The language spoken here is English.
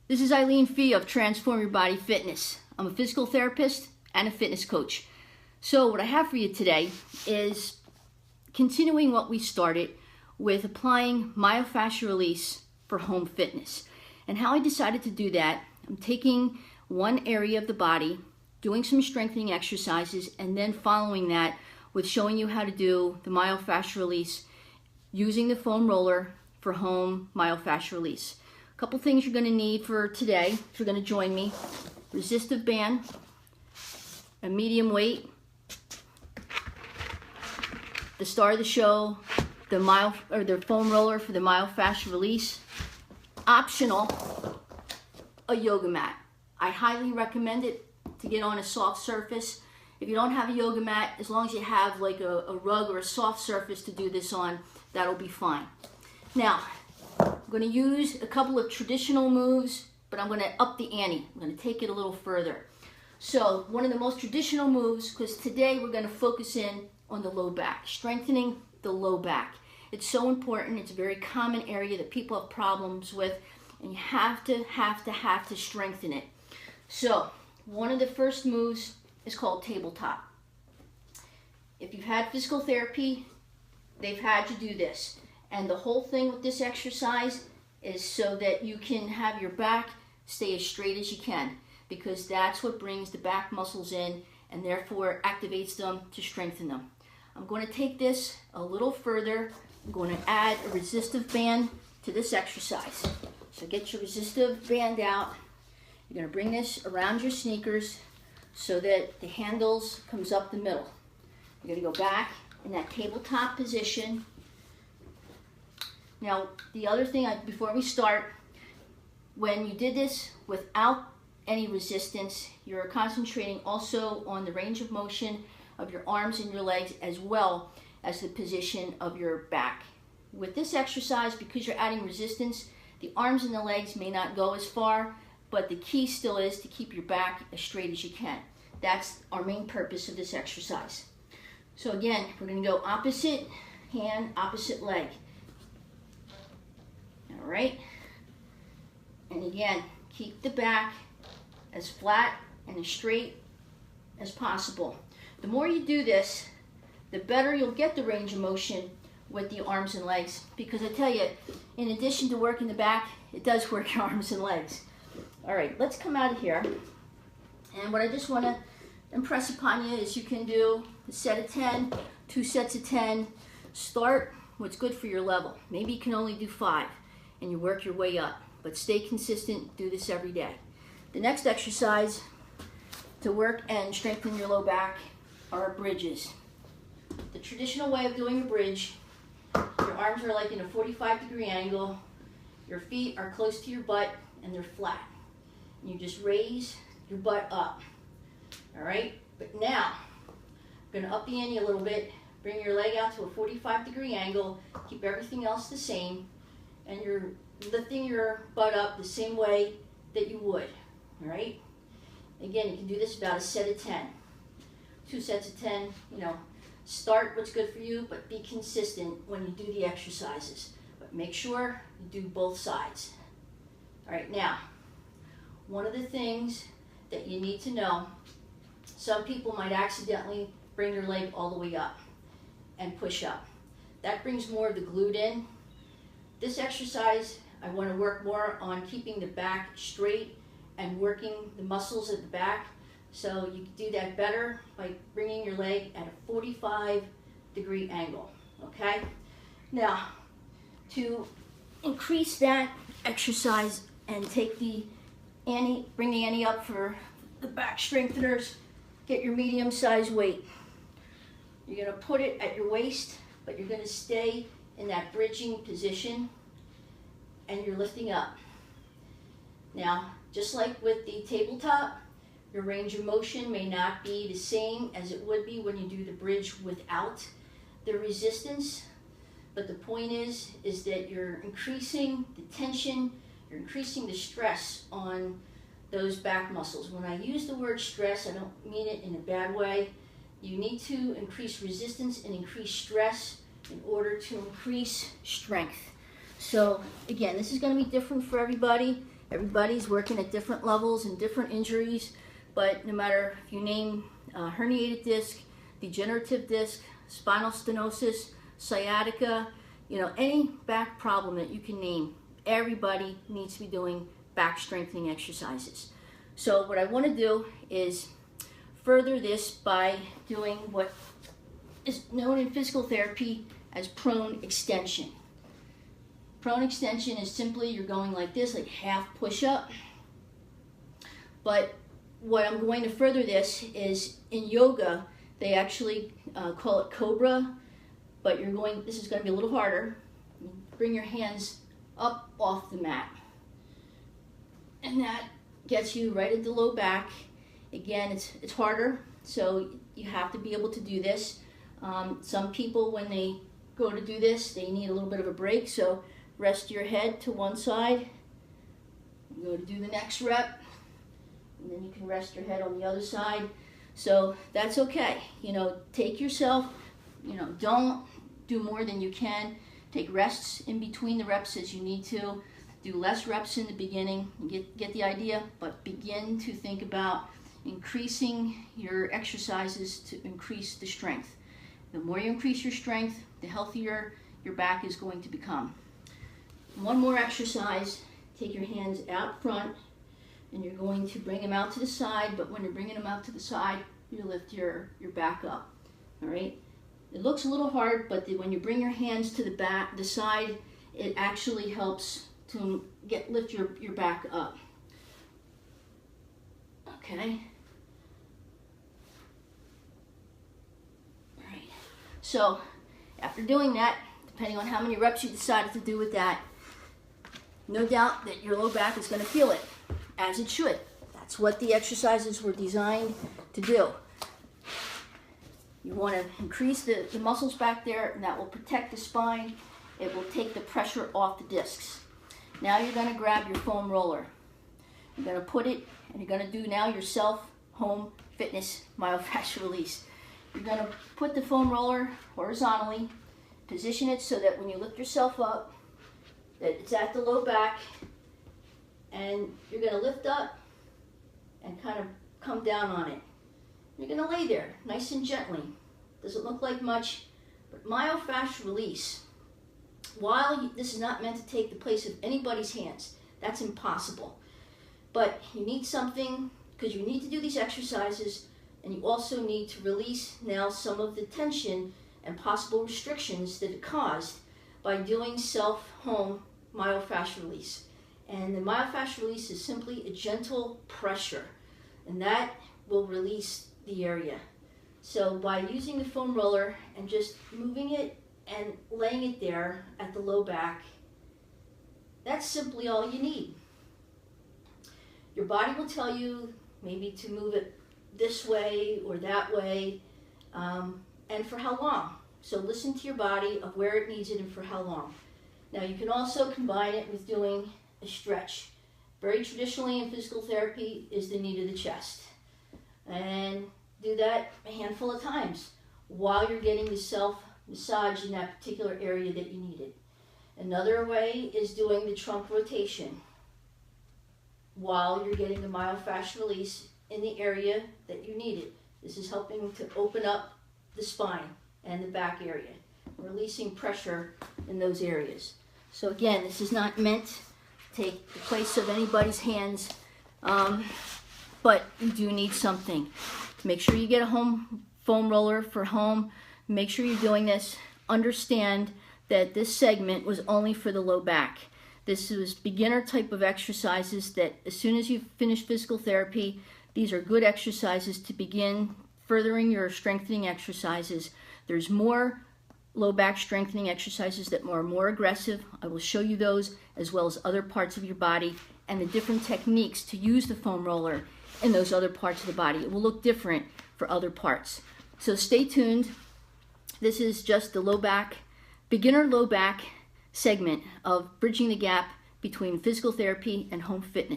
This is Eileen Fee of Transform Your Body Fitness. I'm a physical therapist and a fitness coach. So what I have for you today is continuing what we started with applying myofascial release for home fitness. And how I decided to do that, I'm taking one area of the body, doing some strengthening exercises, and then following that with showing you how to do the myofascial release using the foam roller for home myofascial release. A couple things you're going to need for today if you're going to join me: resistive band, a medium weight, the star of the show, the foam roller for the myofascial release. Optional, a yoga mat. I highly recommend it to get on a soft surface. If you don't have a yoga mat, as long as you have like a rug or a soft surface to do this on, that'll be fine. Now, I'm going to use a couple of traditional moves, but I'm going to up the ante. I'm going to take it a little further. So one of the most traditional moves, because today we're going to focus in on the low back, strengthening the low back. It's so important. It's a very common area that people have problems with, and you have to strengthen it. So one of the first moves is called tabletop. If you've had physical therapy, they've had you do this. And the whole thing with this exercise is so that you can have your back stay as straight as you can, because that's what brings the back muscles in and therefore activates them to strengthen them. I'm going to take this a little further. I'm going to add a resistive band to this exercise. So get your resistive band out. You're going to bring this around your sneakers so that the handles comes up the middle. You're going to go back in that tabletop position. Now, the other thing, before we start, when you did this without any resistance, you're concentrating also on the range of motion of your arms and your legs, as well as the position of your back. With this exercise, because you're adding resistance, the arms and the legs may not go as far, but the key still is to keep your back as straight as you can. That's our main purpose of this exercise. So again, we're going to go opposite hand, opposite leg. All right, and again, keep the back as flat and as straight as possible. The more you do this, the better you'll get the range of motion with the arms and legs, because I tell you, in addition to working the back, it does work your arms and legs. All right, let's come out of here. And what I just want to impress upon you is you can do a set of 10, 2 sets of 10. Start what's good for your level. Maybe you can only do 5. And you work your way up, but stay consistent. Do this every day. The next exercise to work and strengthen your low back are bridges. The traditional way of doing a bridge, your arms are like in a 45-degree angle, your feet are close to your butt, and they're flat. And you just raise your butt up. All right? But now, I'm going to up the ante a little bit. Bring your leg out to a 45-degree angle. Keep everything else the same. And you're lifting your butt up the same way that you would, all right? Again, you can do this about a set of 10. 2 sets of 10, start what's good for you, but be consistent when you do the exercises. But make sure you do both sides. All right, now, one of the things that you need to know, some people might accidentally bring their leg all the way up and push up. That brings more of the glute in. This exercise, I want to work more on keeping the back straight and working the muscles at the back. So you can do that better by bringing your leg at a 45-degree angle, okay? Now, to increase that exercise and take the ante, bring the ante up for the back strengtheners, get your medium-sized weight. You're going to put it at your waist, but you're going to stay in that bridging position, and you're lifting up. Now, just like with the tabletop, your range of motion may not be the same as it would be when you do the bridge without the resistance, but the point is that you're increasing the tension, you're increasing the stress on those back muscles. When I use the word stress, I don't mean it in a bad way. You need to increase resistance and increase stress in order to increase strength. So again, this is going to be different for everybody. Everybody's working at different levels and different injuries, but no matter if you name herniated disc, degenerative disc, spinal stenosis, sciatica, any back problem that you can name, everybody needs to be doing back strengthening exercises. So what I want to do is further this by doing what is known in physical therapy as prone extension. Prone extension is simply you're going like this, like half push-up. But what I'm going to further this is in yoga, they actually call it cobra, but this is going to be a little harder. Bring your hands up off the mat. And that gets you right at the low back. Again, it's harder, so you have to be able to do this. Some people, when they go to do this, they need a little bit of a break, so rest your head to one side. Go to do the next rep, and then you can rest your head on the other side. So that's okay. Take yourself, don't do more than you can. Take rests in between the reps as you need to. Do less reps in the beginning. Get the idea, but begin to think about increasing your exercises to increase the strength. The more you increase your strength, the healthier your back is going to become. One more exercise. Take your hands out front, and you're going to bring them out to the side, but when you're bringing them out to the side, you lift your back up. All right? It looks a little hard, but when you bring your hands to the side, it actually helps to lift your back up. Okay? All right. So, after doing that, depending on how many reps you decided to do with that, no doubt that your low back is going to feel it, as it should. That's what the exercises were designed to do. You want to increase the muscles back there, and that will protect the spine. It will take the pressure off the discs. Now you're going to grab your foam roller. You're going to put it, and you're going to do now your self-home fitness myofascial release. You're going to put the foam roller horizontally, position it so that when you lift yourself up, that it's at the low back, and you're going to lift up and kind of come down on it. You're going to lay there nice and gently. Doesn't look like much, but myofascial release, while this is not meant to take the place of anybody's hands, that's impossible. But you need something, because you need to do these exercises, and you also need to release now some of the tension and possible restrictions that it caused by doing self-home myofascial release. And the myofascial release is simply a gentle pressure, and that will release the area. So by using the foam roller and just moving it and laying it there at the low back, that's simply all you need. Your body will tell you maybe to move it this way or that way, and for how long. So listen to your body of where it needs it and for how long. Now you can also combine it with doing a stretch. Very traditionally in physical therapy is the knee to the chest. And do that a handful of times while you're getting the self-massage in that particular area that you need it. Another way is doing the trunk rotation while you're getting the myofascial release in the area that you need it. This is helping to open up the spine and the back area, releasing pressure in those areas. So again, this is not meant to take the place of anybody's hands, but you do need something. Make sure you get a foam roller for home. Make sure you're doing this. Understand that this segment was only for the low back. This is beginner type of exercises that as soon as you finish physical therapy, these are good exercises to begin furthering your strengthening exercises. There's more low back strengthening exercises that are more aggressive. I will show you those as well as other parts of your body and the different techniques to use the foam roller in those other parts of the body. It will look different for other parts. So stay tuned. This is just the low back, beginner low back segment of bridging the gap between physical therapy and home fitness.